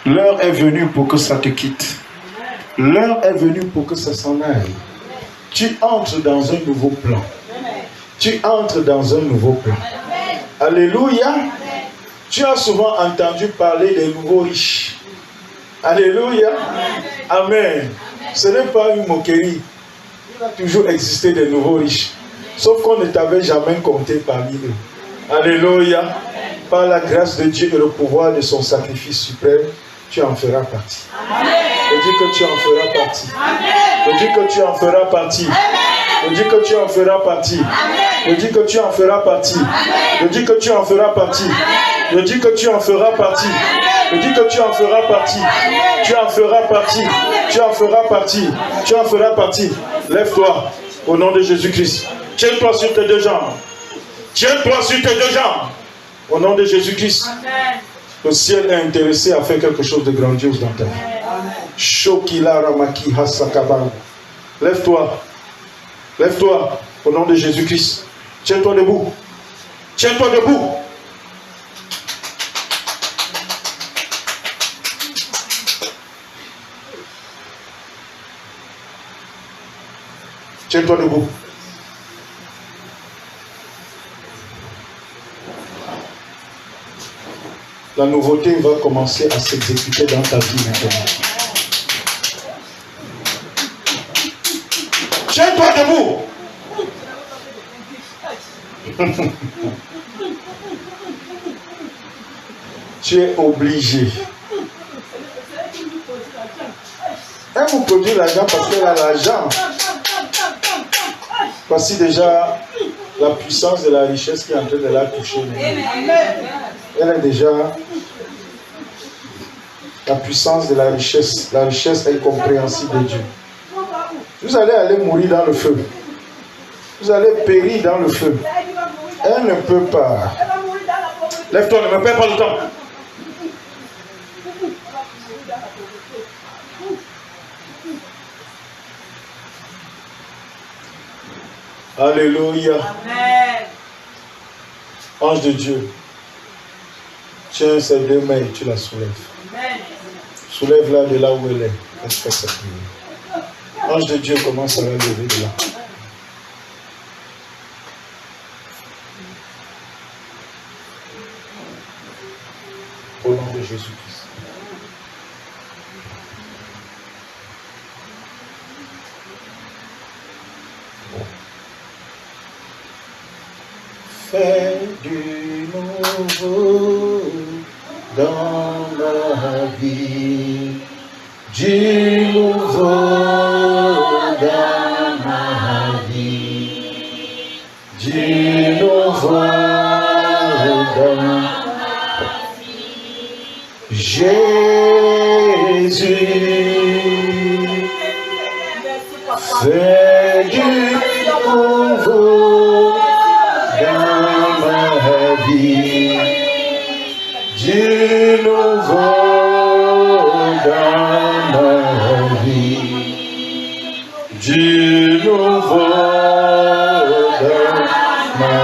L'heure est venue pour que ça te quitte. L'heure est venue pour que ça s'en aille. Tu entres dans un nouveau plan. Tu entres dans un nouveau plan. Alléluia. Tu as souvent entendu parler des nouveaux riches. Alléluia. Amen. Ce n'est pas une moquerie. Il a toujours existé des nouveaux riches. Sauf qu'on ne t'avait jamais compté parmi eux. Alléluia. Par la grâce de Dieu et le pouvoir de son sacrifice suprême, tu en feras partie. Je dis que tu en feras partie. Je dis que tu en feras partie. Je dis que tu en feras partie. Je dis que tu en feras partie. Je dis que tu en feras partie. Je dis que tu en feras partie. Je dis que tu en feras partie. Tu en feras partie. Tu en feras partie. Tu en feras partie. Lève-toi au nom de Jésus-Christ. Tiens-toi sur tes deux jambes. Tiens-toi sur tes deux jambes. Au nom de Jésus-Christ. Le ciel est intéressé à faire quelque chose de grandiose dans ta vie. Shokila Ramaki Hasakabang. Lève-toi. Lève-toi au nom de Jésus-Christ. Tiens-toi debout. Tiens-toi debout. Tiens-toi debout. La nouveauté va commencer à s'exécuter dans ta vie maintenant. Tiens-toi debout. Tu es obligé. Elle vous produit l'argent parce qu'elle a l'argent. Voici déjà la puissance de la richesse qui est en train de la toucher. Elle est déjà la puissance de la richesse. La richesse incompréhensible de Dieu. Vous allez aller mourir dans le feu. Vous allez périr dans le feu. Elle ne peut pas. Lève-toi, ne me perds pas le temps. Alléluia. Amen. Ange de Dieu, tiens ses deux mains et tu la soulèves. Amen. Soulève-la de là où elle est. Elle fait sa prière. Ange de Dieu commence à la lever de là. Au nom de Jésus-Christ. Fais du nouveau dans ma vie, du nouveau dans ma vie, du nouveau dans ma vie. Jésus, fais du nouveau dans ma vie, du nouveau dans ma vie, du nouveau dans ma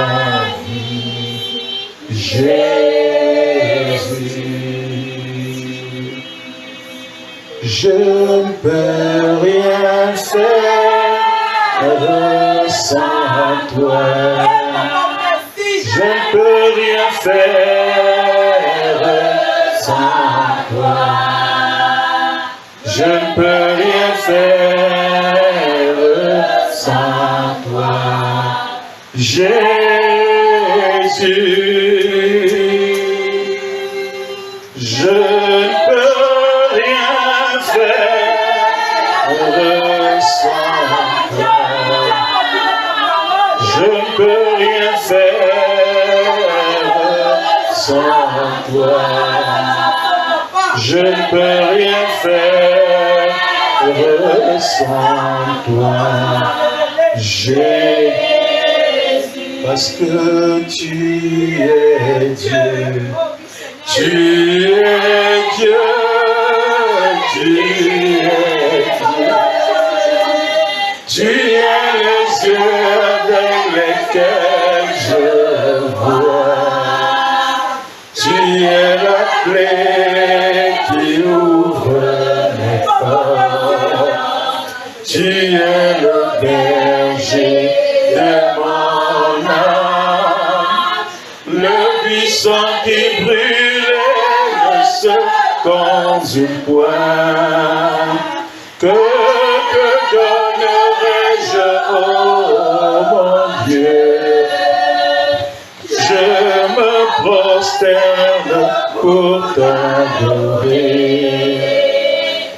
vie, Jésus. Je ne peux rien faire sans toi. Je ne peux rien faire sans toi. Je ne peux rien faire sans toi. Jésus, je ne peux rien faire sans toi. Je ne peux rien faire sans toi. Je ne peux rien faire sans toi. Jésus, parce que tu es Dieu. Tu es Dieu. Tu es Dieu. Tu es les yeux avec lesquels je vois. Tu es la clé qui ouvre mes portes. Tu es le berger de mon âme, le buisson qui brûle ne se consume point. Que donnerai-je, oh mon Dieu? Je me prosterne pour t'adorer.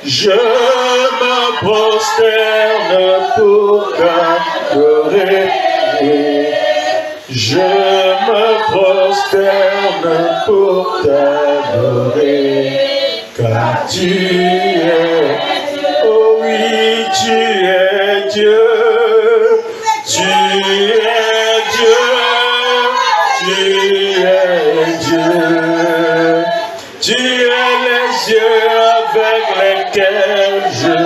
Je me prosterne pour t'adorer. Je me prosterne pour t'adorer. Car tu es, oh oui, tu es Dieu. Tu es Dieu. Tu es Dieu. Tu es les yeux avec lesquels je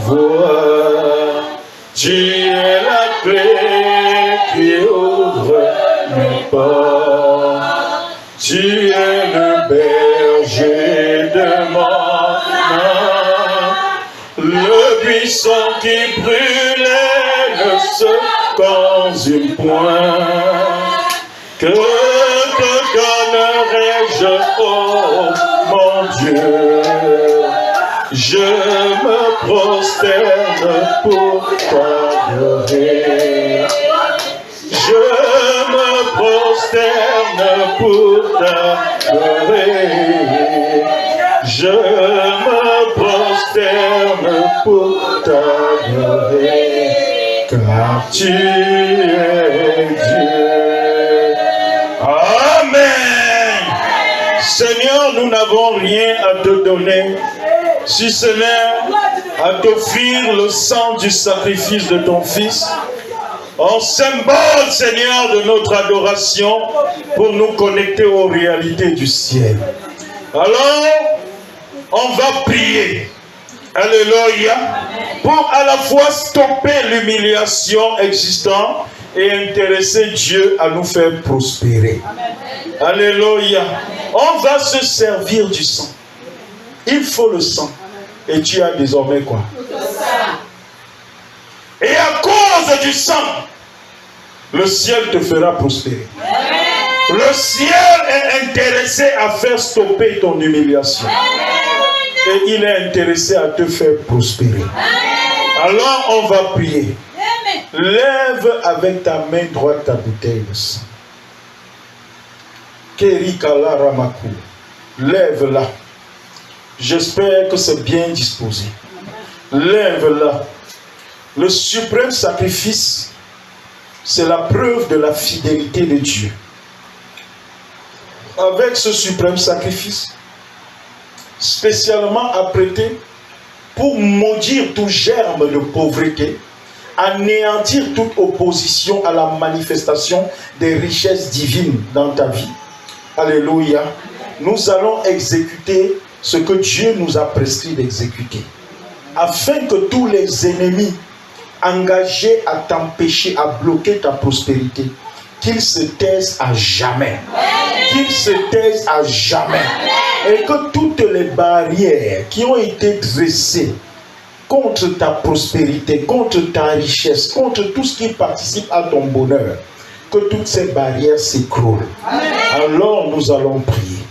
vois. Tu es la clé qui ouvre mes portes. Tu es le berger de mon âme. Le buisson qui brûle ne se consume point. Que te donnerai-je, oh mon Dieu? Je me prosterne pour t'adorer. Je me prosterne pour t'adorer. Je me prosterne pour t'adorer. Car tu es Dieu. Amen. Seigneur, nous n'avons rien à te donner, si ce n'est à t'offrir le sang du sacrifice de ton Fils, en symbole, Seigneur, de notre adoration, pour nous connecter aux réalités du ciel. Alors, on va prier. Alléluia. Pour à la fois stopper l'humiliation existante et intéresser Dieu à nous faire prospérer. Alléluia. On va se servir du sang. Il faut le sang. Et tu as désormais quoi? Et à cause du sang, le ciel te fera prospérer. Le ciel est intéressé à faire stopper ton humiliation. Et il est intéressé à te faire prospérer. Alors on va prier. Lève avec ta main droite ta bouteille de sang. Kerikala Ramakou. Lève-la. J'espère que c'est bien disposé. Lève-la. Le suprême sacrifice, c'est la preuve de la fidélité de Dieu. Avec ce suprême sacrifice, spécialement apprêté pour maudire tout germe de pauvreté, anéantir toute opposition à la manifestation des richesses divines dans ta vie. Alléluia. Nous allons exécuter ce que Dieu nous a prescrit d'exécuter, afin que tous les ennemis engagés à t'empêcher, à bloquer ta prospérité, qu'ils se taisent à jamais. Qu'ils se taisent à jamais. Et que toutes les barrières qui ont été dressées contre ta prospérité, contre ta richesse, contre tout ce qui participe à ton bonheur, que toutes ces barrières s'écroulent. Alors nous allons prier.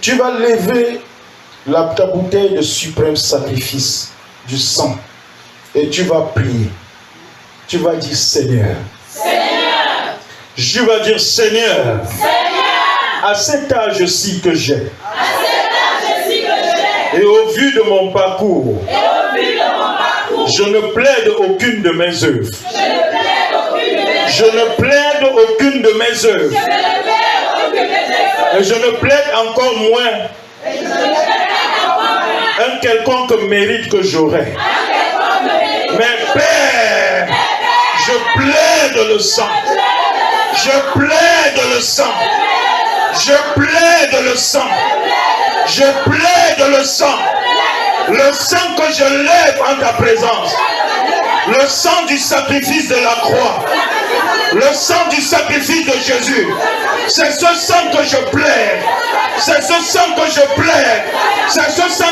Tu vas lever ta bouteille de suprême sacrifice du sang et tu vas prier. Tu vas dire Seigneur. Seigneur. Je vais dire Seigneur. Seigneur. À cet âge-ci que j'ai. Et au vu de mon parcours. Je ne plaide aucune de mes œuvres. Je ne plaide aucune de mes œuvres. Et je ne plaide encore moins un quelconque mérite que j'aurai. Mais Père, je plaide le sang. Je plaide le sang. Je plaide le sang. Je plaide le sang. Le sang que je lève en ta présence. Le sang du sacrifice de la croix. Le sang du sacrifice de Jésus. C'est ce sang que je plaide. C'est ce sang que je plaide. C'est ce sang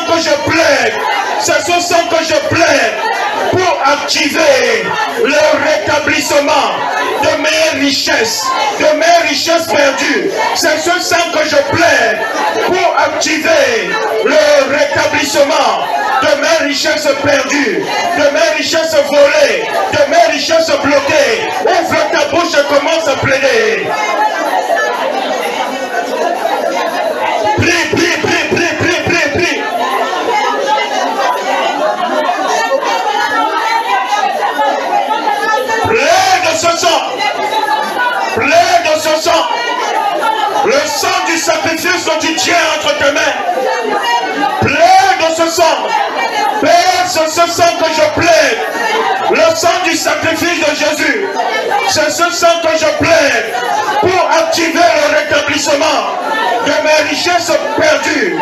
activer le rétablissement de mes richesses perdues. C'est ce sang que je plaide pour activer le rétablissement de mes richesses perdues, de mes richesses volées, de mes richesses bloquées. Ouvre ta bouche et commence à plaider. Prie, prie, prie, prie, prie, prie, prie. Plaide ce sang. Plaide ce sang. Le sang du sacrifice que tu tiens entre tes mains. Plaide ce sang. Père, c'est ce sang que je plaide. Le sang du sacrifice de Jésus. C'est ce sang que je plaide pour activer le rétablissement de mes richesses perdues,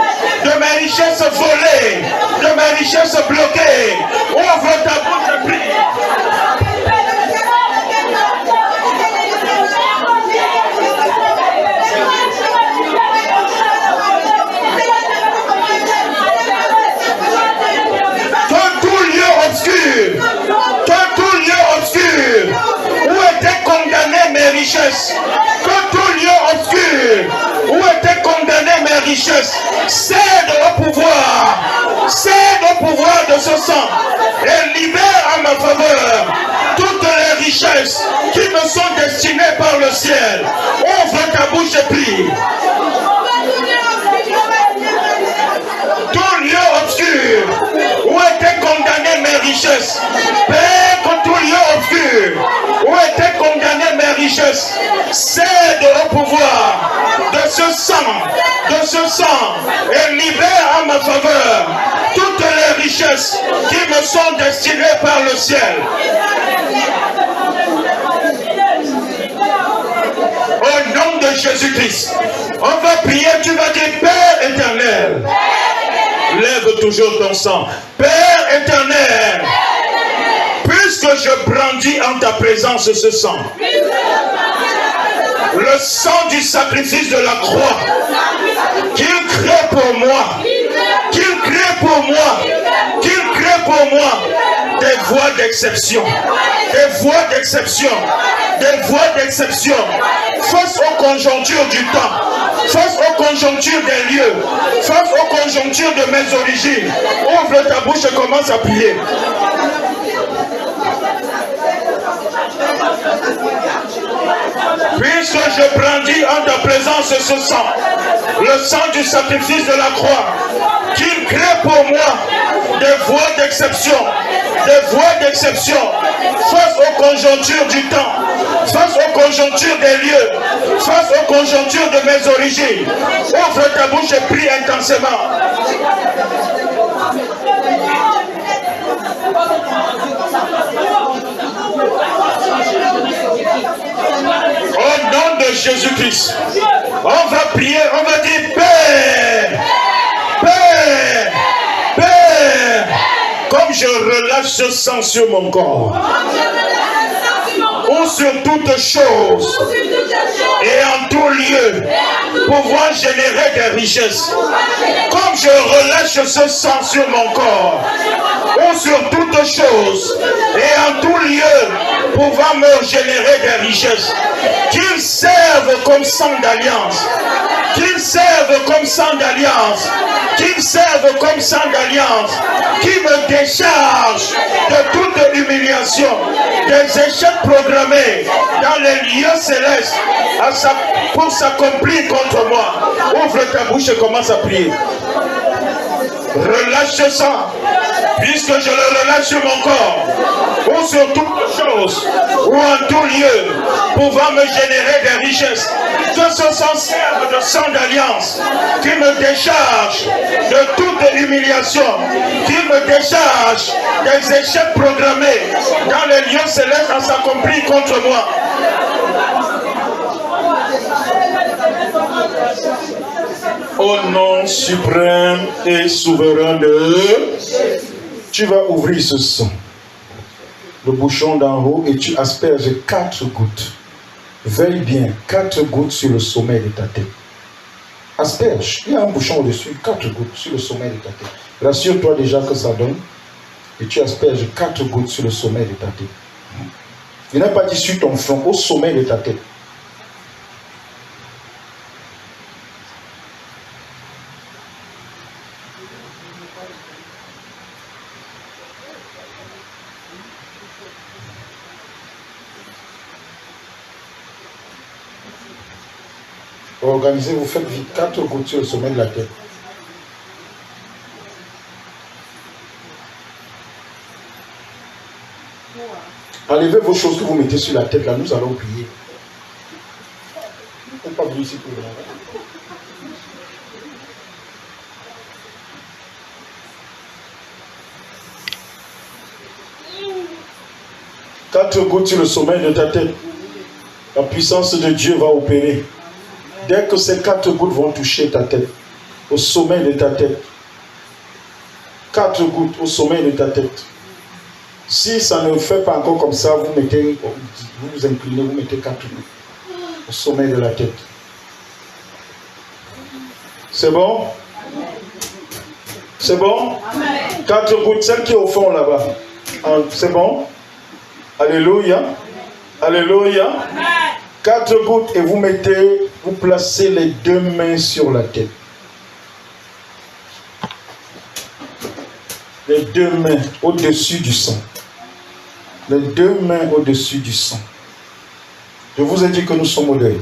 de mes richesses volées, de mes richesses bloquées. Ouvre ta bouche et prie. Que tout lieu obscur où étaient condamnées mes richesses cède au pouvoir de ce sang et libère à ma faveur toutes les richesses qui me sont destinées par le ciel. Ouvre ta bouche et prie. Tout lieu obscur où étaient condamnées mes richesses, Père, que tout lieu obscur où étaient condamnées mes richesses, cède au pouvoir de ce sang et libère à ma faveur toutes les richesses qui me sont destinées par le ciel. Au nom de Jésus-Christ, on va prier, tu vas dire Père éternel, lève toujours ton sang. Père éternel, puisque je brandis en ta présence ce sang, le sang du sacrifice de la croix, qu'il crée pour moi, des voies d'exception, face aux conjonctures du temps, face aux conjonctures des lieux, face aux conjonctures de mes origines. Ouvre ta bouche et commence à prier. Puisque je brandis en ta présence ce sang, le sang du sacrifice de la croix, qu'il crée pour moi des voies d'exception, face aux conjonctures du temps, face aux conjonctures des lieux, face aux conjonctures de mes origines. Ouvre ta bouche et prie intensément. Au nom de Jésus-Christ, on va prier, on va dire Père, Père, Père, comme je relâche ce sang sur mon corps, ou sur toute chose et en tout lieu, pouvoir générer des richesses. Comme je relâche ce sang sur mon corps, ou sur toute chose et en tout lieu, pouvoir me générer des richesses. Qu'ils servent comme sang d'alliance. Qu'ils servent comme sang d'alliance. Qu'ils servent comme sang d'alliance. Qui me décharge de toute humiliation, des échecs programmés dans les lieux célestes pour s'accomplir contre moi. Ouvre ta bouche et commence à prier. Relâche ce sang, puisque je le relâche sur mon corps, ou sur toute chose, ou en tout lieu, pouvant me générer des richesses. Que ce sang serve de sang d'alliance, qui me décharge de toute humiliation, qui me décharge des échecs programmés dans les lieux célestes à s'accomplir contre moi. Au nom suprême et souverain de... Tu vas ouvrir ce sang, le bouchon d'en haut, et tu asperges 4 gouttes. Veille bien, 4 gouttes sur le sommet de ta tête. Asperge, il y a un bouchon au-dessus, 4 gouttes sur le sommet de ta tête. Rassure-toi déjà que ça donne Et tu asperges 4 gouttes sur le sommet de ta tête. Il n'a pas dit sur ton front, au sommet de ta tête. Organisez, vous faites vite 4 gouttes sur le sommet de la tête. Enlevez vos choses que vous mettez sur la tête, là, nous allons prier. On n'est pas venu ici pour le moment. 4 gouttes sur le sommet de ta tête. La puissance de Dieu va opérer. Dès que ces 4 gouttes vont toucher ta tête, au sommet de ta tête, 4 gouttes au sommet de ta tête. Si ça ne fait pas encore comme ça, vous mettez, vous vous inclinez, vous mettez 4 gouttes au sommet de la tête. C'est bon? C'est bon? 4 gouttes, celle qui est au fond là-bas. C'est bon? Alléluia. Alléluia. 4 gouttes et vous mettez, vous placez les 2 mains sur la tête. Les 2 mains au-dessus du sang. Les 2 mains au-dessus du sang. Je vous ai dit que nous sommes au deuil.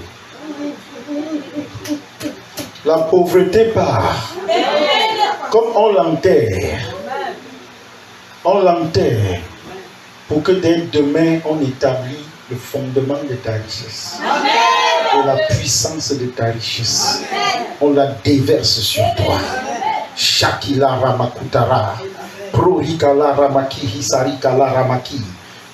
La pauvreté part. Comme on l'enterre. On l'enterre. Pour que dès demain, on établit le fondement de ta richesse. Et la puissance de ta richesse. On la déverse sur toi. Shakila Ramakutara. Prorikala Ramaki Hisarikala Ramaki.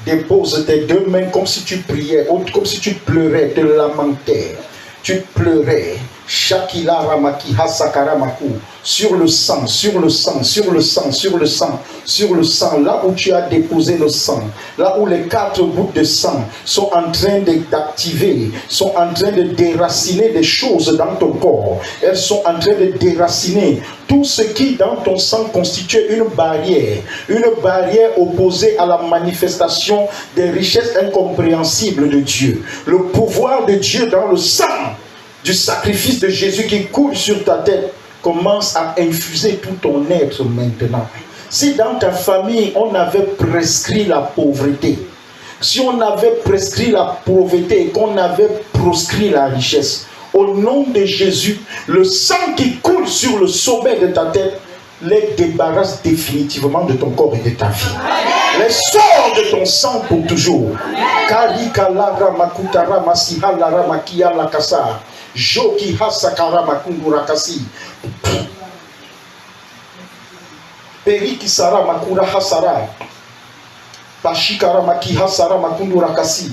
Dépose tes 2 mains comme si tu priais, comme si tu pleurais, te lamentais. Tu pleurais. Shakila Ramaki Hasakaramaku. Sur le sang, sur le sang, sur le sang, sur le sang, sur le sang, là où tu as déposé le sang, là où les 4 gouttes de sang sont en train d'activer, sont en train de déraciner des choses dans ton corps. Elles sont en train de déraciner tout ce qui dans ton sang constitue une barrière opposée à la manifestation des richesses incompréhensibles de Dieu. Le pouvoir de Dieu dans le sang du sacrifice de Jésus qui coule sur ta tête commence à infuser tout ton être maintenant. Si dans ta famille on avait prescrit la pauvreté, si on avait prescrit la pauvreté et qu'on avait proscrit la richesse, au nom de Jésus, le sang qui coule sur le sommet de ta tête les débarrasse définitivement de ton corps et de ta vie. Les sort de ton sang pour toujours. Karikala makutara masihala ramakia lakasa. Joki hasakara makundurakasi. Periki sara makura hasara. Pashikara maki hasara makundurakasi.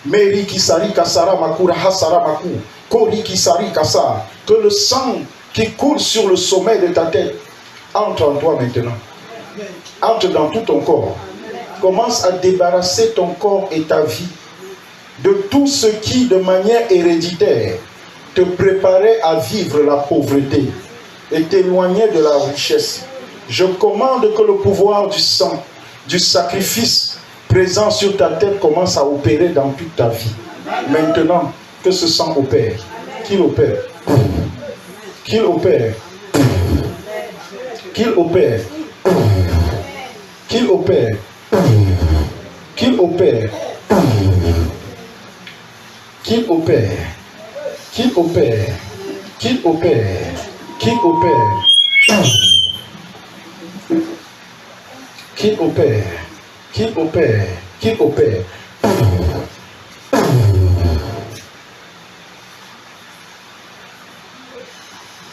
Meriki sarika sara makura hasara maku. Koriki sarika sa. Que le sang qui coule sur le sommet de ta tête entre en toi maintenant. Entre dans tout ton corps. Commence à débarrasser ton corps et ta vie de tout ce qui, de manière héréditaire, te préparait à vivre la pauvreté et t'éloignait de la richesse. Je commande que le pouvoir du sang, du sacrifice présent sur ta tête commence à opérer dans toute ta vie. Maintenant, que ce sang opère. Qu'il opère. Qu'il opère. Qu'il opère. Qu'il opère. Qu'il opère. Qu'il opère. Qu'il opère. Qu'il opère. Qu'il opère. Qu'il opère. Qu'il opère. Qu'il opère.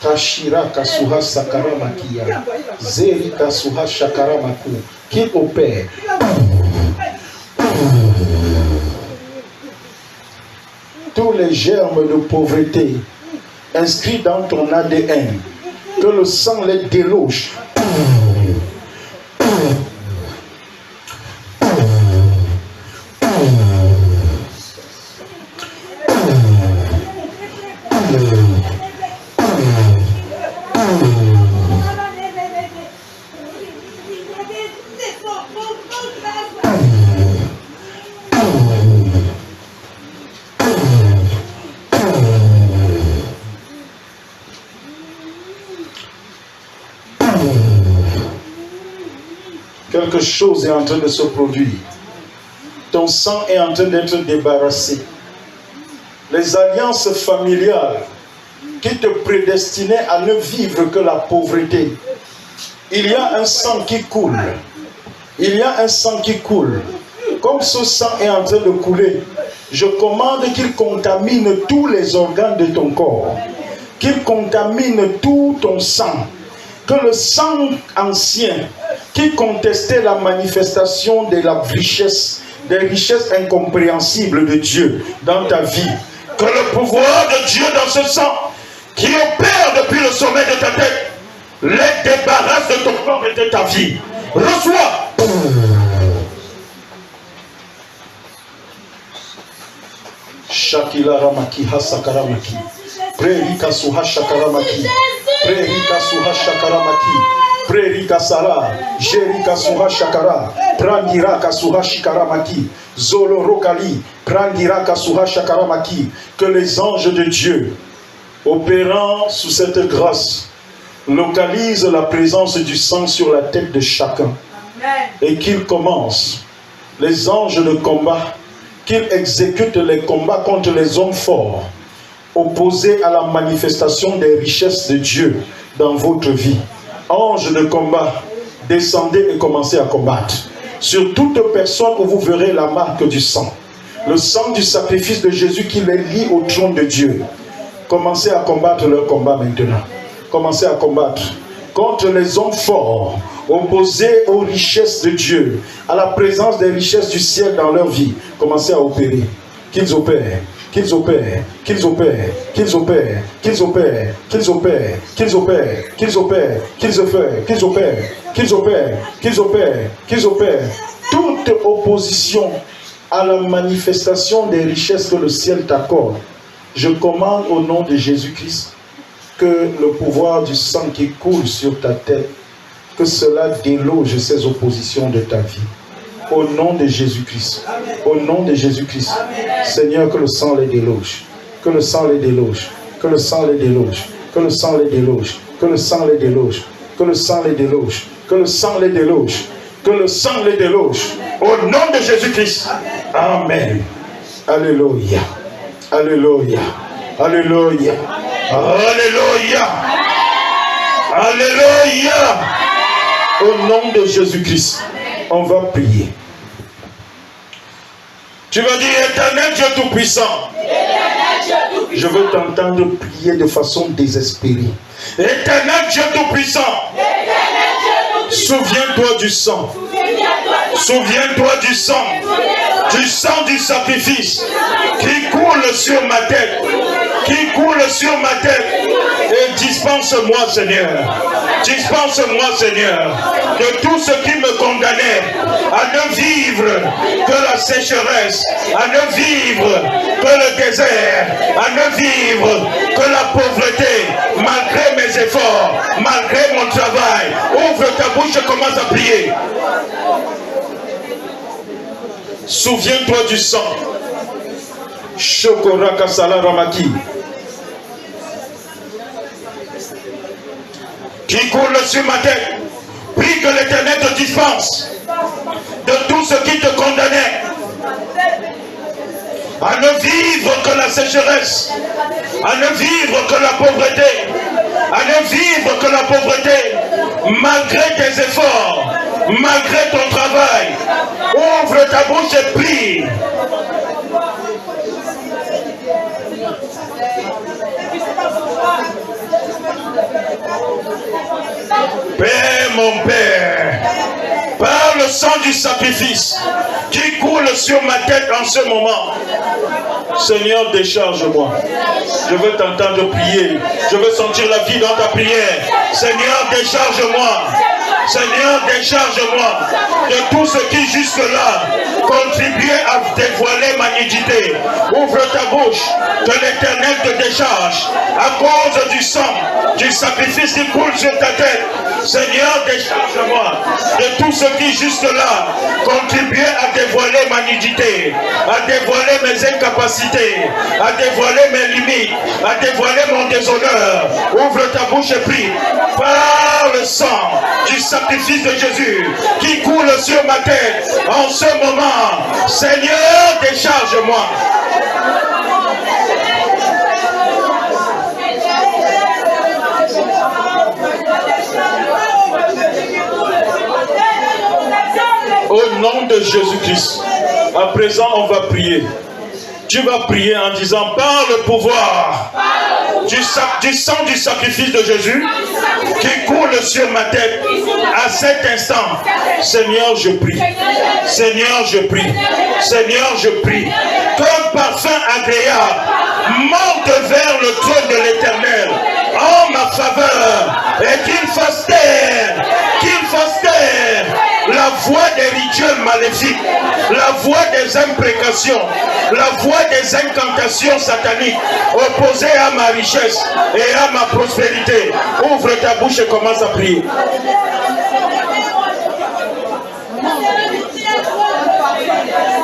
Kashira kasuha sakara makia. Zeri kasuha shakara maku. Qu'il opère. Tous les germes de pauvreté inscrits dans ton ADN, que le sang les déloge. Quelque chose est en train de se produire. Ton sang est en train d'être débarrassé. Les alliances familiales qui te prédestinaient à ne vivre que la pauvreté. Il y a un sang qui coule. Il y a un sang qui coule. Comme ce sang est en train de couler, je commande qu'il contamine tous les organes de ton corps. Qu'il contamine tout ton sang. Que le sang ancien qui contestait la manifestation de la richesse, des richesses incompréhensibles de Dieu dans ta vie, que le pouvoir de Dieu dans ce sang qui opère depuis le sommet de ta tête les débarrasse de ton corps et de ta vie. Reçois. Shakila Ramaki Hasakaramaki. Prerika Suha Shakaramaki. Prerika Suha Shakaramaki. Prerika Sara. Jerika Suha Shakara. Prandira Kasuha Shikaramaki. Zolo Rokali. Prandira Kasuha Shakaramaki. Que les anges de Dieu, opérant sous cette grâce, localisent la présence du sang sur la tête de chacun. Et qu'ils commencent les anges de combat, qu'ils exécutent les combats contre les hommes forts, opposés à la manifestation des richesses de Dieu dans votre vie. Anges de combat, descendez et commencez à combattre. Sur toute personne où vous verrez la marque du sang, le sang du sacrifice de Jésus qui les lie au trône de Dieu. Commencez à combattre leur combat maintenant. Commencez à combattre contre les hommes forts, opposés aux richesses de Dieu, à la présence des richesses du ciel dans leur vie. Commencez à opérer. Qu'ils opèrent, qu'ils opèrent, qu'ils opèrent, qu'ils opèrent, qu'ils opèrent, qu'ils opèrent, qu'ils opèrent, qu'ils opèrent, qu'ils opèrent, qu'ils opèrent, qu'ils opèrent, qu'ils opèrent, qu'ils opèrent. Toute opposition à la manifestation des richesses que le ciel t'accorde, je commande au nom de Jésus-Christ que le pouvoir du sang qui coule sur ta tête, que cela déloge ces oppositions de ta vie. Au nom de Jésus-Christ. Au nom de Jésus-Christ. Seigneur, que le sang les déloge. Que le sang les déloge. Que le sang les déloge. Que le sang les déloge. Que le sang les déloge. Que le sang les déloge. Que le sang les déloge. Que le sang les déloge. Au nom de Jésus-Christ. Amen. Alléluia. Alléluia. Alléluia. Alléluia. Alléluia. Au nom de Jésus-Christ, on va prier. Tu vas dire, Éternel Dieu Tout-Puissant, je veux t'entendre prier de façon désespérée. Éternel Dieu Tout-Puissant, souviens-toi du sang. Souviens-toi du sang du sacrifice qui coule sur ma tête, qui coule sur ma tête. Et dispense-moi, Seigneur, dispense-moi, Seigneur, de tout ce qui me condamnait à ne vivre que la sécheresse, à ne vivre que le désert, à ne vivre que la pauvreté, malgré mes efforts, malgré mon travail. Ouvre ta bouche et commence à prier. Souviens-toi du sang. Shokoraka Salaramaki. Qui coule sur ma tête. Prie que l'Éternel te dispense de tout ce qui te condamnait à ne vivre que la sécheresse, à ne vivre que la pauvreté, à ne vivre que la pauvreté, malgré tes efforts, malgré ton travail. Ouvre ta bouche et prie. Père, mon Père, par le sang du sacrifice qui coule sur ma tête en ce moment, Seigneur, décharge-moi. Je veux t'entendre prier. Je veux sentir la vie dans ta prière. Seigneur, décharge-moi. Seigneur, décharge-moi de tout ce qui jusque-là contribuait à dévoiler ma nudité. Ouvre ta bouche, que l'Éternel te décharge à cause du sang, du sacrifice qui coule sur ta tête. Seigneur, décharge-moi de tout ce qui jusque-là contribuait à dévoiler ma nudité, à dévoiler mes incapacités, à dévoiler mes limites, à dévoiler mon déshonneur. Ouvre ta bouche et prie. Par le sang du sacrifice de Jésus qui coule sur ma tête en ce moment. Seigneur, décharge-moi. Au nom de Jésus-Christ, à présent on va prier. Tu vas prier en disant par le pouvoir du sang du sacrifice de Jésus qui coule sur ma tête à cet instant. Seigneur, je prie. Seigneur, je prie. Seigneur, je prie. Qu'un parfum agréable monte vers le trône de l'Éternel en ma faveur et qu'il fasse taire la voix des rituels maléfiques, la voix des imprécations, la voix des incantations sataniques opposées à ma richesse et à ma prospérité. Ouvre ta bouche et commence à prier.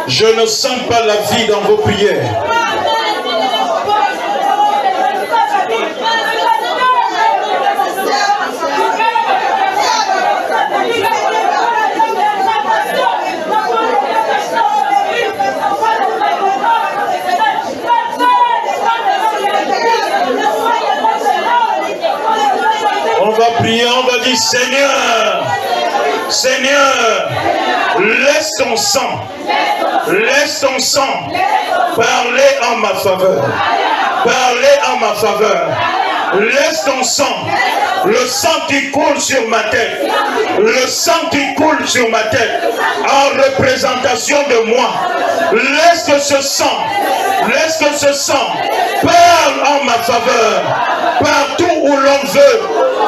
Je ne sens pas la vie dans vos prières. On va prier, on va dire Seigneur, Seigneur, laisse ton sang parler en ma faveur, parler en ma faveur. Laisse ton sang, le sang qui coule sur ma tête, le sang qui coule sur ma tête, en représentation de moi. Laisse que ce sang parle en ma faveur, partout où l'on veut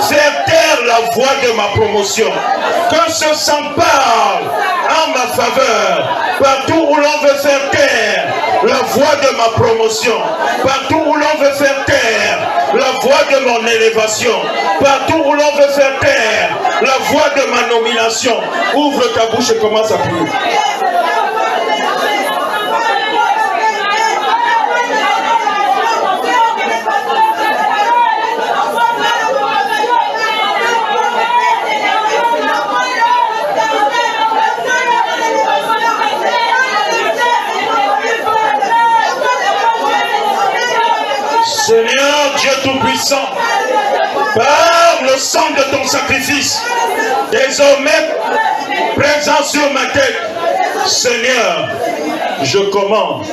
faire taire la voix de ma promotion. Que ce sang parle en ma faveur, partout où l'on veut faire taire la voix de ma promotion, partout où l'on veut faire taire la voix de mon élévation, partout où l'on veut faire taire la voix de ma nomination. Ouvre ta bouche et commence à prier. Seigneur Dieu Tout-Puissant, par le sang de ton sacrifice, désormais présent sur ma tête, Seigneur, je commande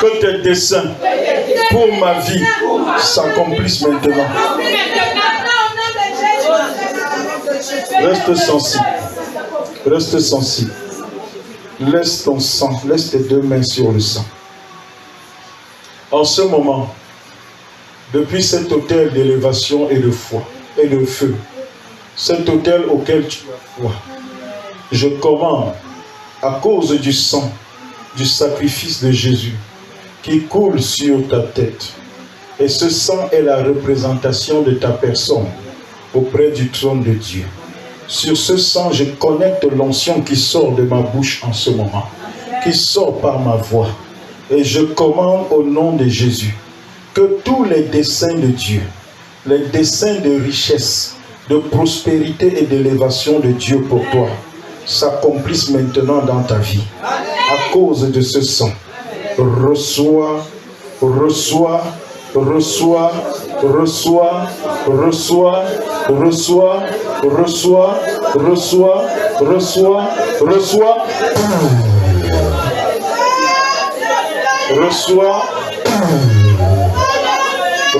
que tes desseins pour ma vie s'accomplissent maintenant. Reste sensible, reste sensible. Laisse ton sang, laisse tes deux mains sur le sang. En ce moment, depuis cet autel d'élévation et de foi et de feu, cet autel auquel tu as foi, je commande, à cause du sang, du sacrifice de Jésus, qui coule sur ta tête, et ce sang est la représentation de ta personne auprès du trône de Dieu. Sur ce sang, je connecte l'onction qui sort de ma bouche en ce moment, qui sort par ma voix. Et je commande au nom de Jésus que tous les desseins de Dieu, les desseins de richesse, de prospérité et d'élévation de Dieu pour toi s'accomplissent maintenant dans ta vie. À cause de ce sang, reçois, reçois, reçois, reçois, reçois, reçois, reçois, reçois, reçois, reçois, reçois,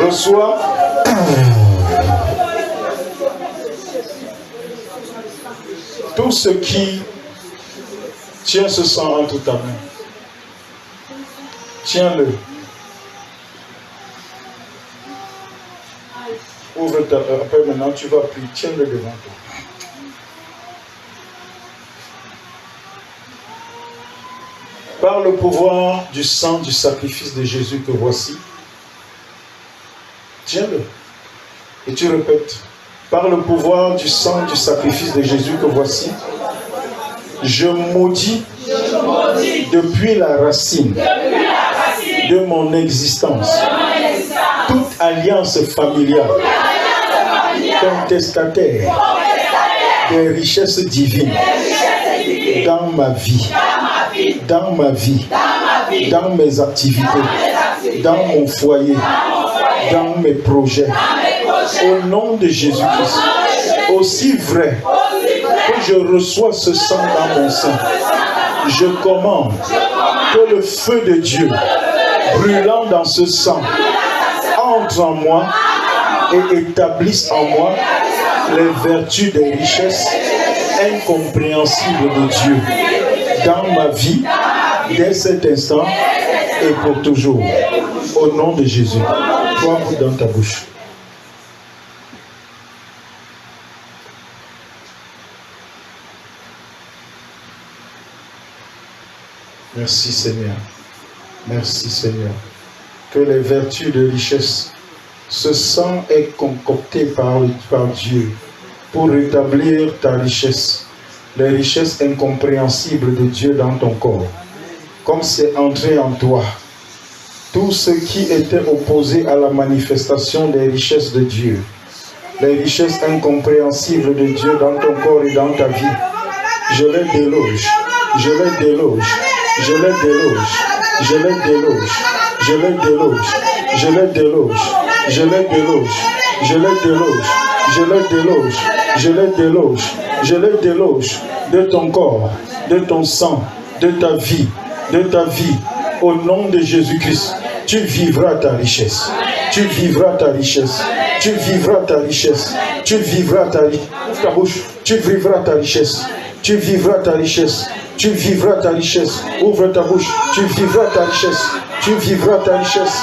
reçois. Tout ce qui tient ce sang entre ta main, tiens-le. Ouvre ta main. Après maintenant, tu vas prier. Tiens-le devant toi. Par le pouvoir du sang du sacrifice de Jésus que voici, tiens-le. Et tu répètes. Par le pouvoir du sang du sacrifice de Jésus que voici, je maudis depuis la racine de mon existence toute alliance familiale contestataire des richesses divines dans ma vie, dans mes activités, dans mon foyer, dans mes projets. Au nom de Jésus-Christ, aussi vrai que je reçois ce sang dans mon sein, je commande que le feu de Dieu brûlant dans ce sang entre en moi et établisse en moi les vertus des richesses incompréhensibles de Dieu dans ma vie, dès cet instant et pour toujours. Au nom de Jésus. Toi, dans ta bouche. Merci Seigneur. Merci Seigneur. Que les vertus de richesse, ce sang est concocté par Dieu pour rétablir ta richesse, les richesses incompréhensibles de Dieu dans ton corps. Comme c'est entré en toi, tout ce qui était opposé à la manifestation des richesses de Dieu, les richesses incompréhensibles de Dieu dans ton corps et dans ta vie, je les déloge, je les déloge, je les déloge, je les déloge, je les déloge, je les déloge, je les déloge, je les déloge, je les déloge, je les déloge, je les déloge de ton corps, de ton sang, de ta vie, au nom de Jésus-Christ. Tu vivras ta richesse, tu vivras ta richesse, tu vivras ta richesse, tu vivras ta richesse. Ouvre ta bouche, tu vivras ta richesse, tu vivras ta richesse, tu vivras ta richesse. Ouvre ta bouche, tu vivras ta richesse, tu vivras ta richesse.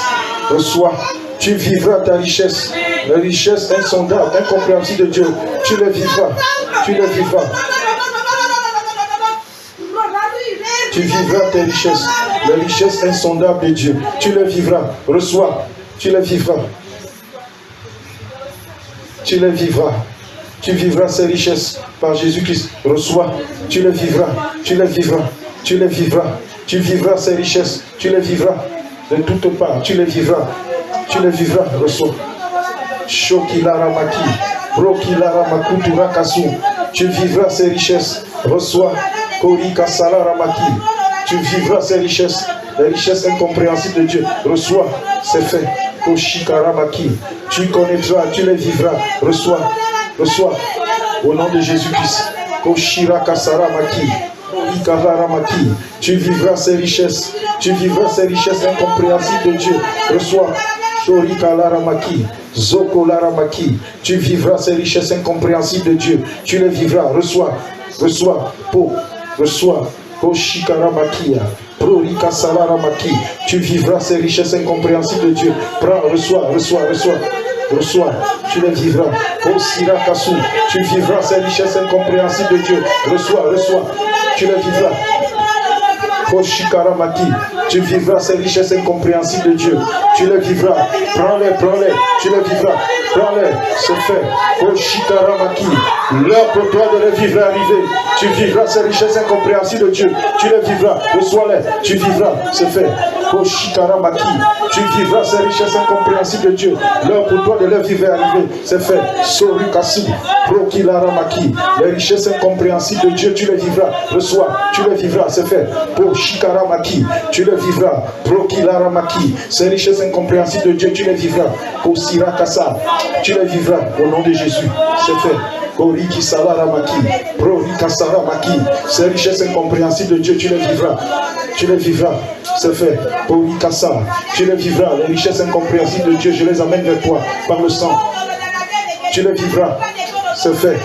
Reçois, tu vivras ta richesse, la richesse insondable, incompréhensible de Dieu. Tu le vivras, tu le vivras. Tu vivras tes richesses, la richesse insondable de Dieu. Tu le vivras, reçois, tu le vivras. Tu le vivras. Tu vivras ces richesses par Jésus-Christ. Reçois, tu le vivras, tu le vivras, tu le vivras. Tu vivras ces richesses, tu les vivras de toutes parts, tu les vivras, tu les vivras. Reçois. Shokilaramaki, Brokilaramakuturakasu. Tu vivras ces richesses. Reçois. Korika Salaramaki. Tu vivras ces richesses, les richesses incompréhensibles de Dieu. Reçois, c'est fait. Koshikaramaki. Tu connaîtras, tu les vivras. Reçois, reçois. Au nom de Jésus-Christ. Koshiraka Saramaki. Ikararamaki. Tu vivras ces richesses. Tu vivras ces richesses incompréhensibles de Dieu. Reçois. Shorika Laramaki. Zoko Laramaki. Tu vivras ces richesses incompréhensibles de Dieu. Tu les vivras. Reçois. Reçois. Reçois. Koshikaramaki. Prorika Salaramaki. Tu vivras ces richesses incompréhensibles de Dieu. Prends, reçois, reçois, reçois. Reçois, tu les vivras. Kosirakasu. Tu vivras ces richesses incompréhensibles de Dieu. Reçois, reçois. Tu les vivras. Koshikaramaki. Tu vivras ces richesses incompréhensibles de Dieu. Tu les vivras. Prends-les, prends-les. Tu les vivras. Prends-les. C'est fait. Koshikaramaki. L'heure pour toi de les vivre est arrivée. Tu vivras ces richesses incompréhensibles de Dieu. Tu les vivras. Reçois-les. Tu vivras. C'est fait. Koshikaramaki. Tu vivras ces richesses incompréhensibles de Dieu. L'heure pour toi de les vivre est arrivée. C'est fait. Sorikasu. Prokilaramaki. Les richesses incompréhensibles de Dieu, tu les vivras. Reçois. Tu les vivras. C'est fait. Koshikaramaki. Tu les vivras. Prokilaramaki. Ces richesses incompréhensibles de Dieu, tu les vivras. Kosirakasa. Tu les vivras. Au nom de Jésus. C'est fait. Koriki Salaramaki. Prorika Saramaki. Ces richesses incompréhensibles de Dieu, tu les vivras. Tu les vivras. C'est fait. Korikasa. Tu les vivras. Les richesses incompréhensibles de Dieu, je les amène vers toi par le sang. Tu les vivras. C'est fait.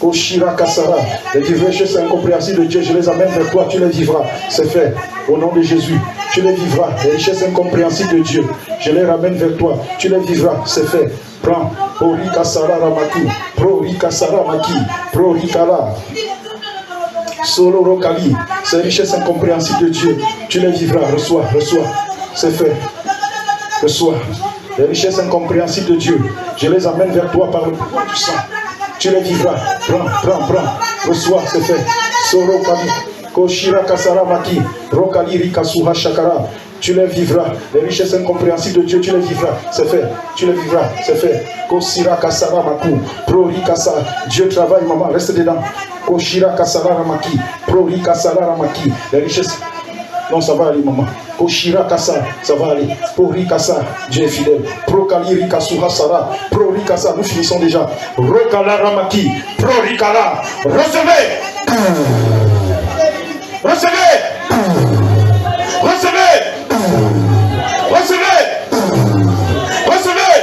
Koshira Kasara. Les richesses incompréhensibles de Dieu, je les amène vers toi. Tu les vivras. C'est fait. Au nom de Jésus. Tu les vivras. Les richesses incompréhensibles de Dieu, je les ramène vers toi. Tu les vivras. C'est fait. Prends. Prorika Saramaki. Prorika Saramaki. Prorikala. Solo Rokali. Ces richesses incompréhensibles de Dieu, tu les vivras. Reçois, reçois. C'est fait. Reçois. Les richesses incompréhensibles de Dieu, je les amène vers toi par le pouvoir du sang. Tu les vivras. Prends, prends, prends. Reçois, c'est fait. Solo Kali. Koshira Kasaramaki. Rokali Rikasuha Shakara. tu les vivras. Les richesses incompréhensibles de Dieu, tu les vivras. C'est fait. Tu les vivras. C'est fait. Kosira kasara maku. Prori kasa. Dieu travaille, maman. Reste dedans. Koshira kasara ramaki. Prori kasara ramaki. Les richesses. Non, ça va aller, maman. Koshira kasa, ça va aller. Prori kasa, Dieu est fidèle. Prokaliri kasuha sara. Prori kasa, nous finissons déjà. Rokala ramaki. Prori kala. Recevez. Recevez. Recevez. Recevez. Recevez.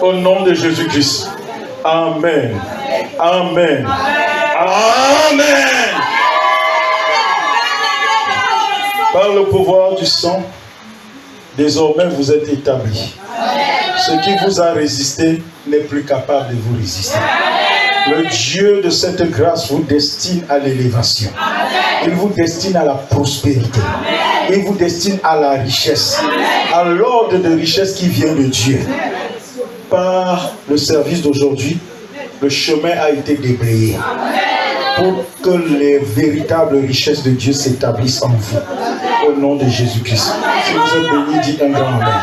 Au nom de Jésus-Christ. Amen. Amen. Amen. Par le pouvoir du sang, désormais vous êtes établis. Ce qui vous a résisté n'est plus capable de vous résister. Le Dieu de cette grâce vous destine à l'élévation. Il vous destine à la prospérité. Il vous destine à la richesse. À l'ordre de richesse qui vient de Dieu. Par le service d'aujourd'hui, le chemin a été déblayé. Pour que les véritables richesses de Dieu s'établissent en vous. Au nom de Jésus-Christ. Si vous êtes bénis, dites un grand amen.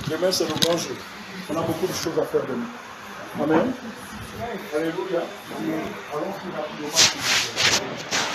Demain, c'est le grand jour. On a beaucoup de choses à faire demain. Amen. Alléluia. Allons plus rapidement.